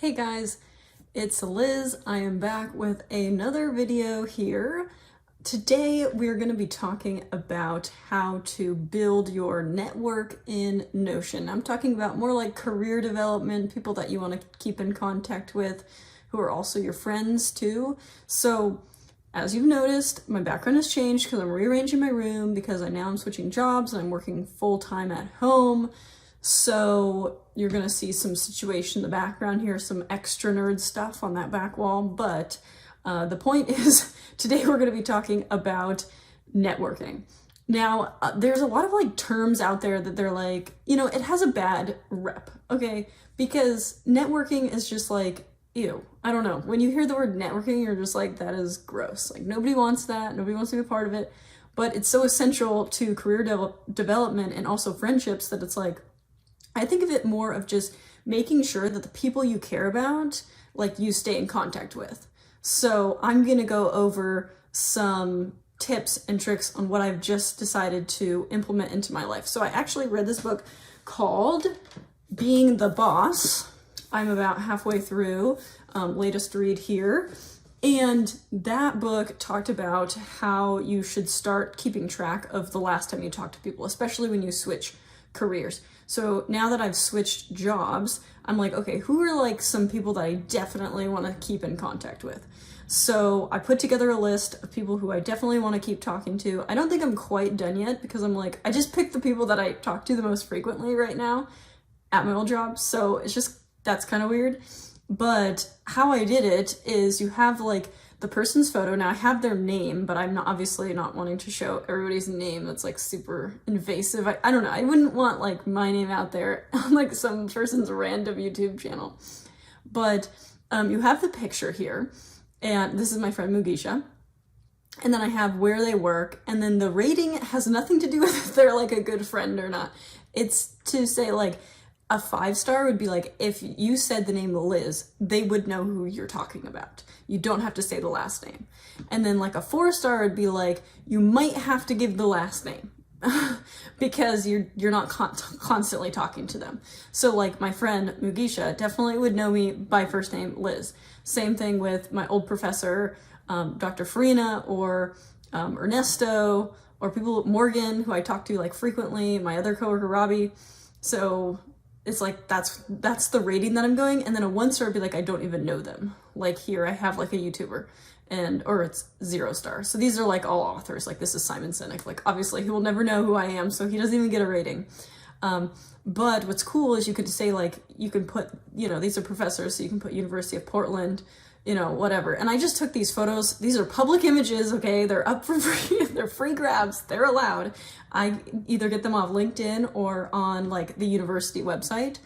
Hey guys, it's Liz. I am back with another video here. Today we're going to be talking about how to build your network in Notion. I'm talking about more like career development, people that you want to keep in contact with, who are also your friends too. So as you've noticed, my background has changed because I'm rearranging my room because I'm switching jobs and I'm working full-time at home. So you're gonna see some situation in the background here, some extra nerd stuff on that back wall, but the point is today we're gonna be talking about networking. Now, there's a lot of like terms out there that they're like, it has a bad rep, okay? Because networking is just like, ew, I don't know. When you hear the word networking, you're just like, that is gross. Like nobody wants that, nobody wants to be a part of it, but it's so essential to career development and also friendships that it's like, I think of it more of just making sure that the people you care about, like you stay in contact with. So I'm gonna go over some tips and tricks on what I've just decided to implement into my life. So I actually read this book called Being the Boss. I'm about halfway through, latest read here. And that book talked about how you should start keeping track of the last time you talked to people, especially when you switch careers. So now that I've switched jobs, I'm like, okay, who are like some people that I definitely want to keep in contact with? So I put together a list of people who I definitely want to keep talking to. I don't think I'm quite done yet because I'm like, I just picked the people that I talk to the most frequently right now at my old job. So it's just, that's kind of weird. But how I did it is you have like the person's photo. Now I have their name, but I'm obviously not wanting to show everybody's name. That's like super invasive. I don't know. I wouldn't want like my name out there on like some person's random YouTube channel. But you have the picture here, and this is my friend Mugisha. And then I have where they work, and then the rating has nothing to do with if they're like a good friend or not. It's to say like, a 5-star would be like, if you said the name Liz, they would know who you're talking about. You don't have to say the last name. And then like a 4-star would be like, you might have to give the last name because you're not constantly talking to them. So like my friend Mugisha definitely would know me by first name Liz. Same thing with my old professor, Dr. Farina, or Ernesto, or people, Morgan, who I talk to like frequently, my other coworker Robbie. So it's like, that's the rating that I'm going. And then a 1-star would be like, I don't even know them. Like here I have like a YouTuber or it's 0-star. So these are like all authors. Like this is Simon Sinek. Like obviously he will never know who I am, so he doesn't even get a rating. But what's cool is you could say like, you can put, these are professors, so you can put University of Portland, whatever. And I just took these photos. These are public images, okay? They're up for free. They're free grabs. They're allowed. I either get them off LinkedIn or on like the university website.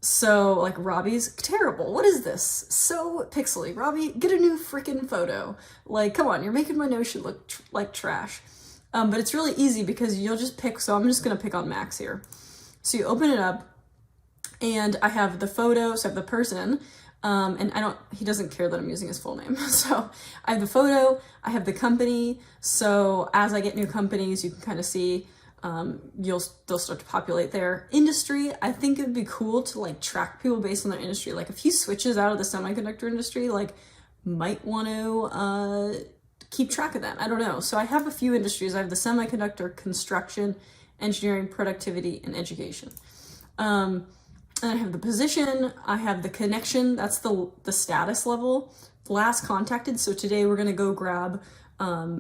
So like Robbie's terrible. What is this? So pixely. Robbie, get a new freaking photo. Like, come on, you're making my Notion look like trash. But it's really easy because you'll just pick. So I'm just going to pick on Max here. So you open it up and I have the photo. So I have the person. And he doesn't care that I'm using his full name. So I have the photo, I have the company. So as I get new companies, you can kind of see, they'll start to populate there. Industry, I think it'd be cool to like track people based on their industry. Like if he switches out of the semiconductor industry, like might want to, keep track of that. I don't know. So I have a few industries. I have the semiconductor, construction, engineering, productivity, and education. And I have the position, I have the connection, that's the status level, last contacted. So today we're gonna go grab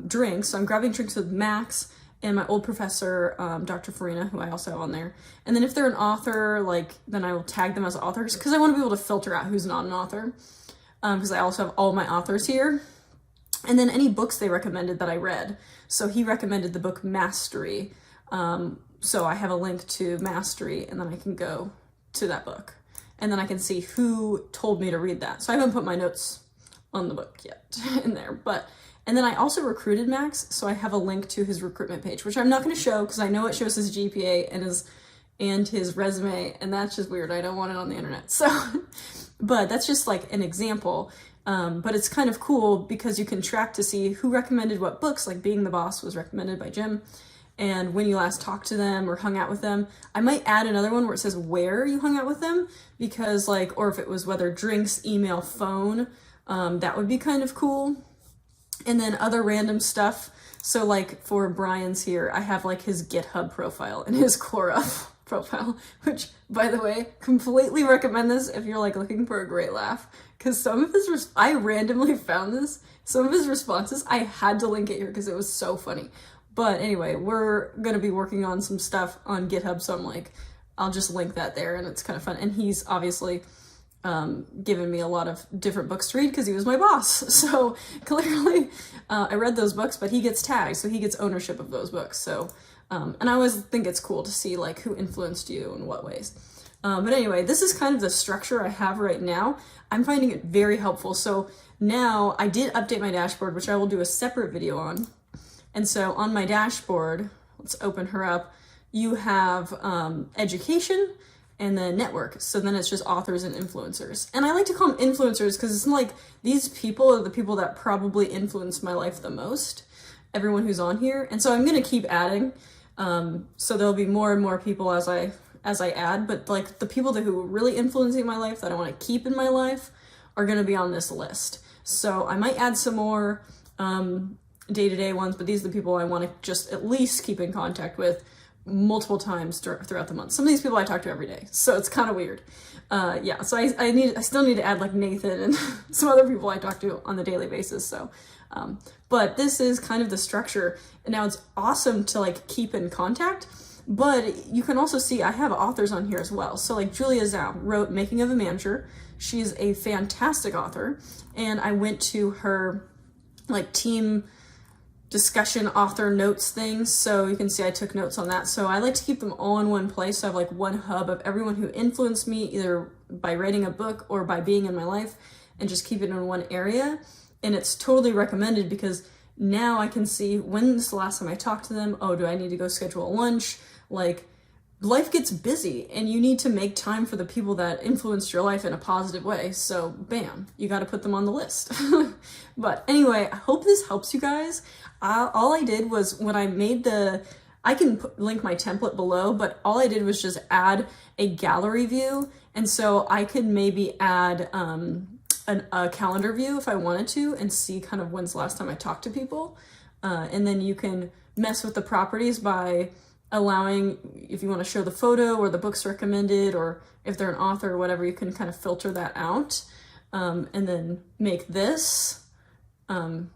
drinks. So I'm grabbing drinks with Max and my old professor, Dr. Farina, who I also have on there. And then if they're an author, then I will tag them as authors because I want to be able to filter out who's not an author. Because I also have all my authors here. And then any books they recommended that I read. So he recommended the book Mastery. So I have a link to Mastery and then I can go to that book and then I can see who told me to read that. So I haven't put my notes on the book yet in there, and then I also recruited Max, so I have a link to his recruitment page, which I'm not going to show because I know it shows his GPA and his resume, and that's just weird. I don't want it on the internet. So but that's just like an example, but it's kind of cool because you can track to see who recommended what books. Like Being the Boss was recommended by Jim, and when you last talked to them or hung out with them. I might add another one where it says where you hung out with them, because like, or if it was whether drinks, email, phone, that would be kind of cool. And then other random stuff. So like for Brian's here, I have like his GitHub profile and his Quora profile, which, by the way, completely recommend this if you're like looking for a great laugh, because some of his, I randomly found this, some of his responses, I had to link it here because it was so funny. But anyway, we're gonna be working on some stuff on GitHub, so I'm like, I'll just link that there, and it's kind of fun. And he's obviously given me a lot of different books to read because he was my boss. So clearly I read those books, but he gets tagged, so he gets ownership of those books. So, and I always think it's cool to see like who influenced you in what ways. But anyway, this is kind of the structure I have right now. I'm finding it very helpful. So now I did update my dashboard, which I will do a separate video on. And so on my dashboard, let's open her up, you have education and then network. So then it's just authors and influencers. And I like to call them influencers because it's like these people are the people that probably influence my life the most, everyone who's on here. And so I'm going to keep adding. So there'll be more and more people as I add, but like the people who are really influencing my life that I want to keep in my life are going to be on this list. So I might add some more day-to-day ones, but these are the people I want to just at least keep in contact with multiple times throughout the month. Some of these people I talk to every day, so it's kind of weird. Yeah, so I still need to add like Nathan and some other people I talk to on the daily basis. So, but this is kind of the structure, and now it's awesome to like keep in contact. But you can also see I have authors on here as well. So like Julia Zhao wrote Making of a Manager. She's a fantastic author, and I went to her like team discussion author notes things, so you can see I took notes on that. So I like to keep them all in one place, so I have like one hub of everyone who influenced me either by writing a book or by being in my life, and just keep it in one area. And it's totally recommended because now I can see when's the last time I talked to them. Oh, do I need to go schedule a lunch? Like, life gets busy and you need to make time for the people that influenced your life in a positive way. So bam, you got to put them on the list. But anyway, I hope this helps you guys. All I did was when I made I can link my template below, but all I did was just add a gallery view. And so I could maybe add a calendar view if I wanted to and see kind of when's the last time I talked to people. And then you can mess with the properties by allowing, if you want to show the photo or the books recommended, or if they're an author or whatever, you can kind of filter that out, and then make this kind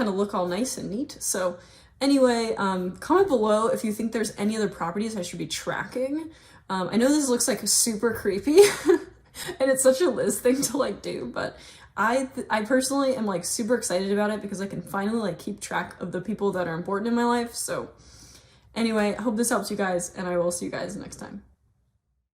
of look all nice and neat. So anyway, comment below if you think there's any other properties I should be tracking. I know this looks like super creepy and it's such a Liz thing to like do, but I personally am like super excited about it because I can finally like keep track of the people that are important in my life. So anyway, I hope this helps you guys, and I will see you guys next time.